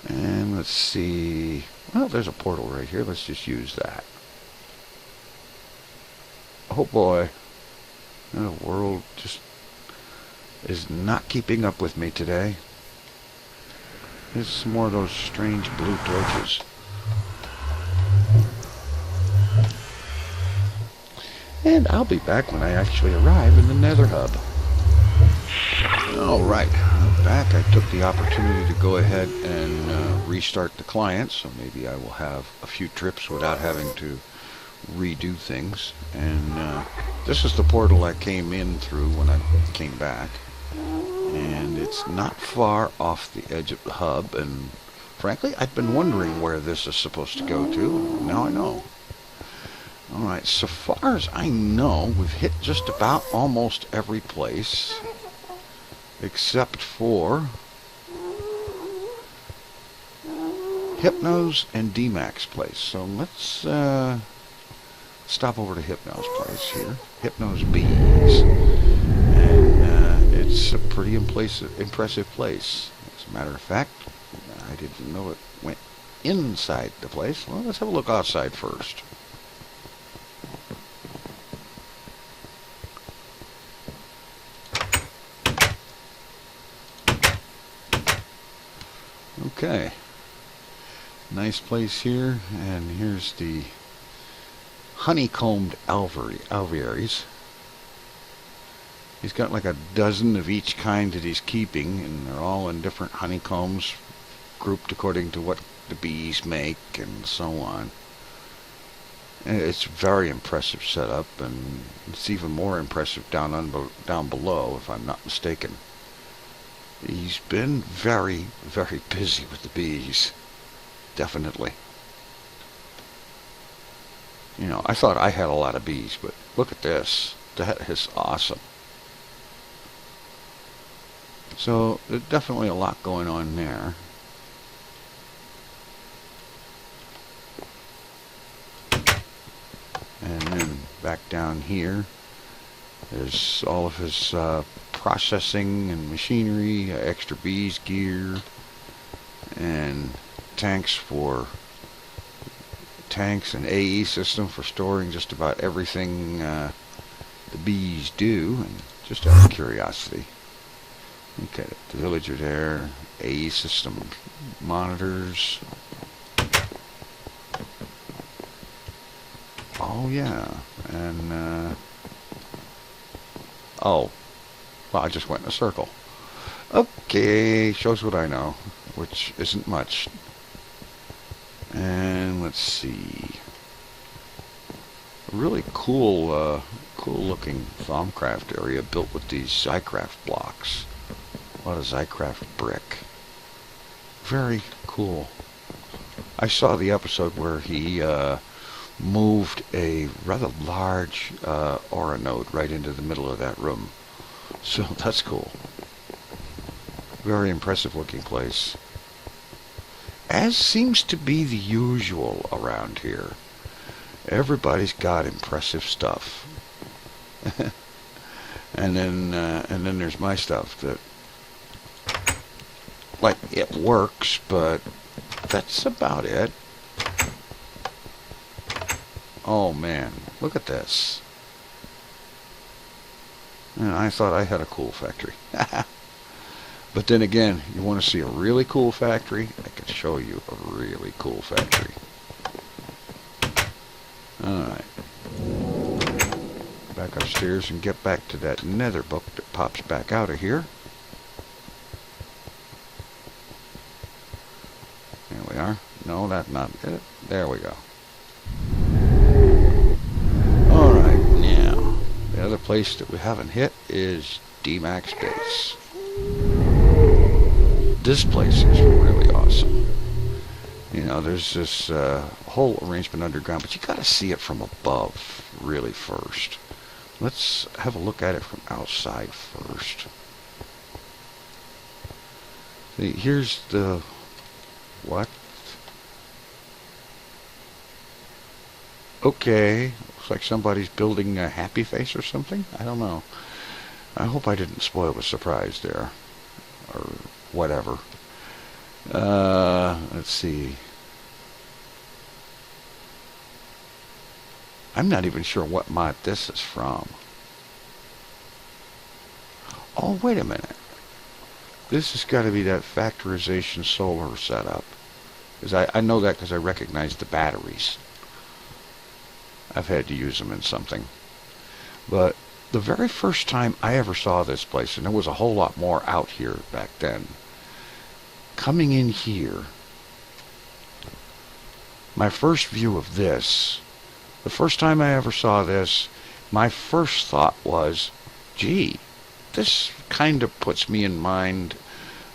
And let's see. Well, there's a portal right here. Let's just use that. Oh boy. The world just is not keeping up with me today. There's some more of those strange blue torches. And I'll be back when I actually arrive in the Nether hub. Alright, I'm back. I took the opportunity to go ahead and restart the client, so maybe I will have a few trips without having to redo things. And this is the portal I came in through when I came back. And it's not far off the edge of the hub, and frankly, I've been wondering where this is supposed to go to. Now I know. Alright, so far as I know, we've hit just about almost every place, except for Hypno's and D-Mac's place. So let's stop over to Hypno's place here. Hypno's Bees. And it's a pretty impressive place. As a matter of fact, I didn't know it went inside the place. Well, let's have a look outside first. Okay. Nice place here, and here's the honeycombed alvearies. He's got like a dozen of each kind that he's keeping, and they're all in different honeycombs, grouped according to what the bees make, and so on. And it's a very impressive setup, and it's even more impressive down below, if I'm not mistaken. He's been very, very busy with the bees. Definitely. You know, I thought I had a lot of bees, but look at this. That is awesome. So, there's definitely a lot going on there. And then back down here, there's all of his processing and machinery, extra bees gear, and tanks and AE system for storing just about everything the bees do. And just out of curiosity, okay, the villager there, AE system monitors. Oh yeah, and oh, well, I just went in a circle. Okay, shows what I know, which isn't much. And let's see. A really cool looking Thaumcraft area built with these Zycraft blocks. A lot of Zycraft brick. Very cool. I saw the episode where he moved a rather large aura node right into the middle of that room. So that's cool. Very impressive looking place. As seems to be the usual around here. Everybody's got impressive stuff. and then there's my stuff that, like, it works, but that's about it. Oh man, look at this. And I thought I had a cool factory. But then again, you want to see a really cool factory? I can show you a really cool factory. Alright. Back upstairs and get back to that Nether book that pops back out of here. There we are. No, that's not it. There we go. Alright, now, the other place that we haven't hit is D-Mac's base. This place is really awesome. You know, there's this whole arrangement underground, but you gotta see it from above, really, first. Let's have a look at it from outside first. See, here's the... what? Okay, looks like somebody's building a happy face or something. I don't know. I hope I didn't spoil the surprise there. Or whatever. Let's see. I'm not even sure what mod this is from. Oh, wait a minute. This has got to be that factorization solar setup. Because I know that because I recognize the batteries. I've had to use them in something. But the very first time I ever saw this place, and there was a whole lot more out here back then, coming in here, my first view of this The first time I ever saw this, my first thought was, gee, this kind of puts me in mind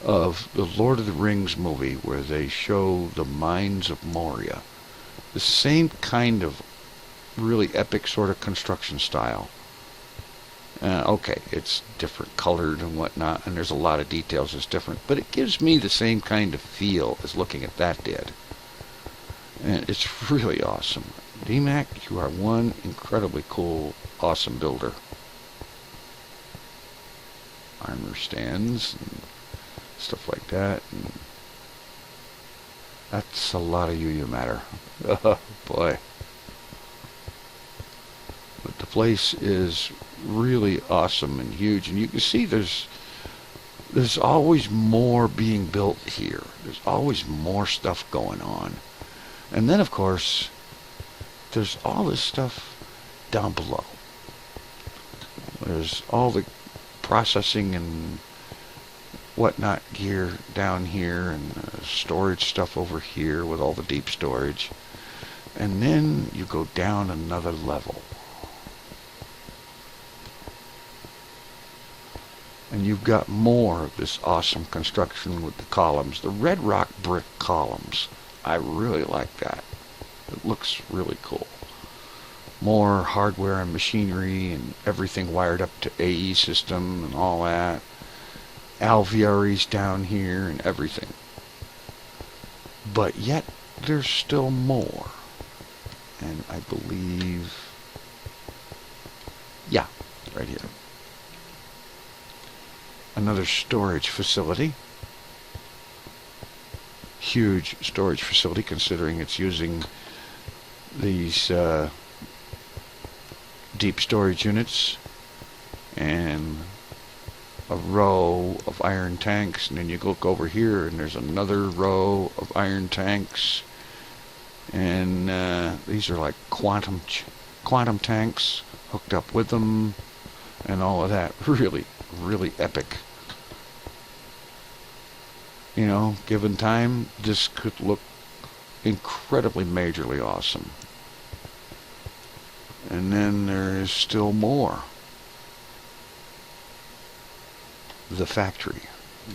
of the Lord of the Rings movie where they show the mines of Moria. The same kind of really epic sort of construction style. Okay, it's different colored and whatnot, and there's a lot of details that's different, but it gives me the same kind of feel as looking at that did. And it's really awesome. DMAC, you are one incredibly cool, awesome builder. Armor stands and stuff like that. And that's a lot of you matter. Oh boy. But the place is really awesome and huge, and you can see there's always more being built here. There's always more stuff going on. And then of course there's all this stuff down below. There's all the processing and whatnot gear down here, and storage stuff over here with all the deep storage. And then you go down another level. And you've got more of this awesome construction with the columns. The red rock brick columns. I really like that. It looks really cool. More hardware and machinery and everything wired up to AE system and all that. Alvearies down here and everything. But yet there's still more. And I believe... yeah, right here. Another storage facility. Huge storage facility considering it's using these deep storage units and a row of iron tanks, and then you look over here and there's another row of iron tanks, and these are like quantum tanks hooked up with them and all of that. Really epic. You know, given time, this could look incredibly majorly awesome. And then there is still more. The factory.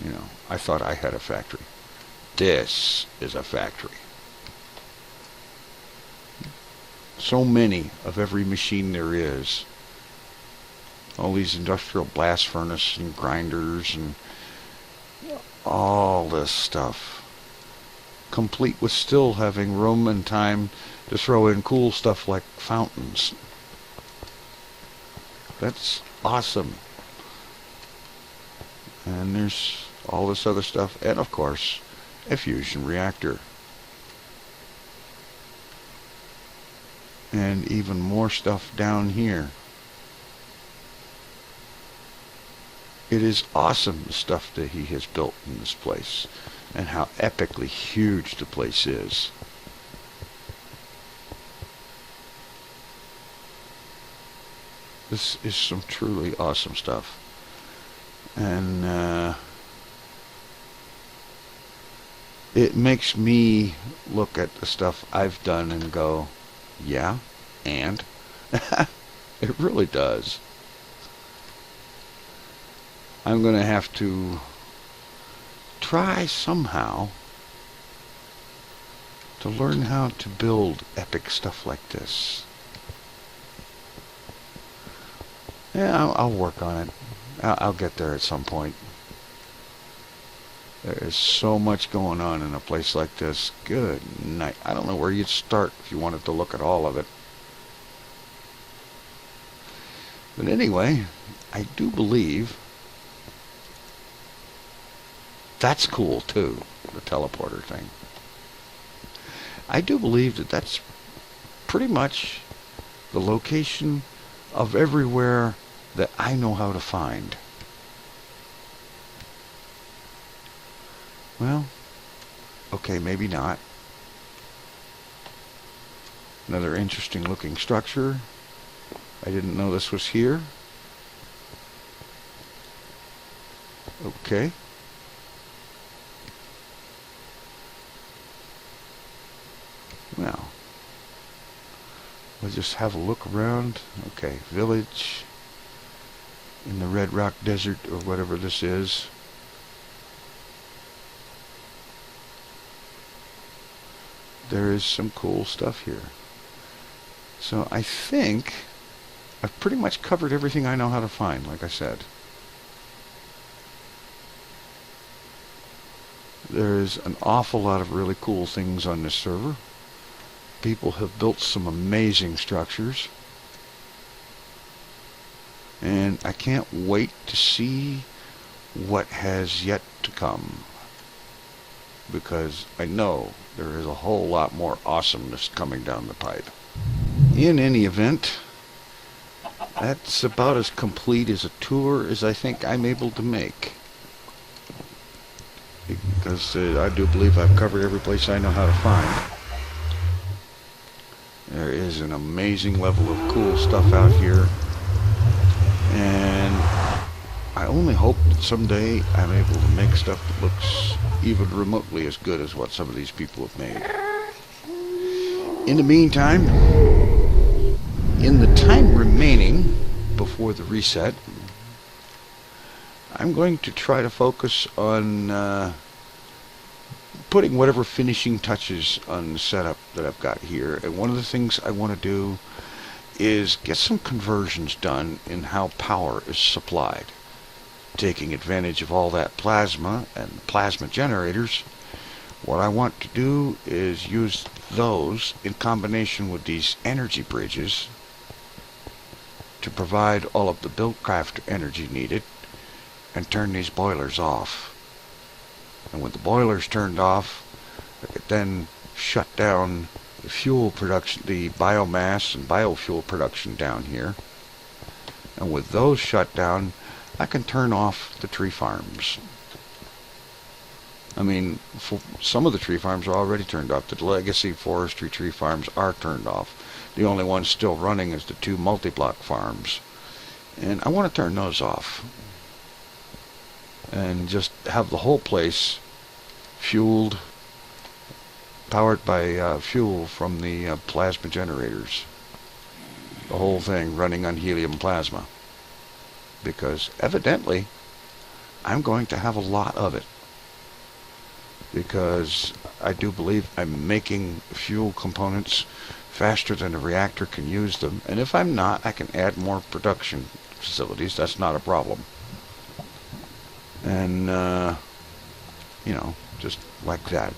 You know, I thought I had a factory. This is a factory. So many of every machine there is. All these industrial blast furnace and grinders and all this stuff. Complete with still having room and time to throw in cool stuff like fountains. That's awesome. And there's all this other stuff. And of course, a fusion reactor. And even more stuff down here. It is awesome, the stuff that he has built in this place, and how epically huge the place is. This is some truly awesome stuff. And it makes me look at the stuff I've done and go, yeah, and? It really does. I'm going to have to try somehow to learn how to build epic stuff like this. Yeah, I'll work on it. I'll get there at some point. There is so much going on in a place like this. Good night. I don't know where you'd start if you wanted to look at all of it. But anyway, I do believe that's cool too, the teleporter thing. I do believe that that's pretty much the location of everywhere that I know how to find. Well, okay, maybe not. Another interesting looking structure. I didn't know this was here. Okay. Well, We'll just have a look around. Okay, village in the Red Rock Desert or whatever this is. There is some cool stuff here. So I think I've pretty much covered everything I know how to find, like I said. There's an awful lot of really cool things on this server. People have built some amazing structures. And I can't wait to see what has yet to come. Because I know there is a whole lot more awesomeness coming down the pipe. In any event, that's about as complete as a tour as I think I'm able to make. Because I do believe I've covered every place I know how to find. There is an amazing level of cool stuff out here. And I only hope that someday I'm able to make stuff that looks even remotely as good as what some of these people have made. In the meantime, in the time remaining before the reset, I'm going to try to focus on putting whatever finishing touches on the setup that I've got here. And one of the things I want to do is get some conversions done in how power is supplied. Taking advantage of all that plasma and plasma generators, what I want to do is use those in combination with these energy bridges to provide all of the Buildcraft energy needed and turn these boilers off. And with the boilers turned off, I could then shut down the fuel production, the biomass and biofuel production down here. And with those shut down, I can turn off the tree farms. I mean, some of the tree farms are already turned off. The legacy forestry tree farms are turned off. The only one still running is the 2 multi-block farms. And I want to turn those off. And just have the whole place fueled, powered by fuel from the plasma generators. The whole thing running on helium plasma. Because evidently, I'm going to have a lot of it. Because I do believe I'm making fuel components faster than a reactor can use them. And if I'm not, I can add more production facilities. That's not a problem. And, you know, just like that.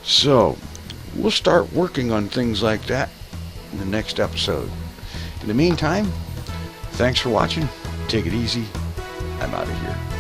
So, we'll start working on things like that in the next episode. In the meantime, thanks for watching. Take it easy. I'm out of here.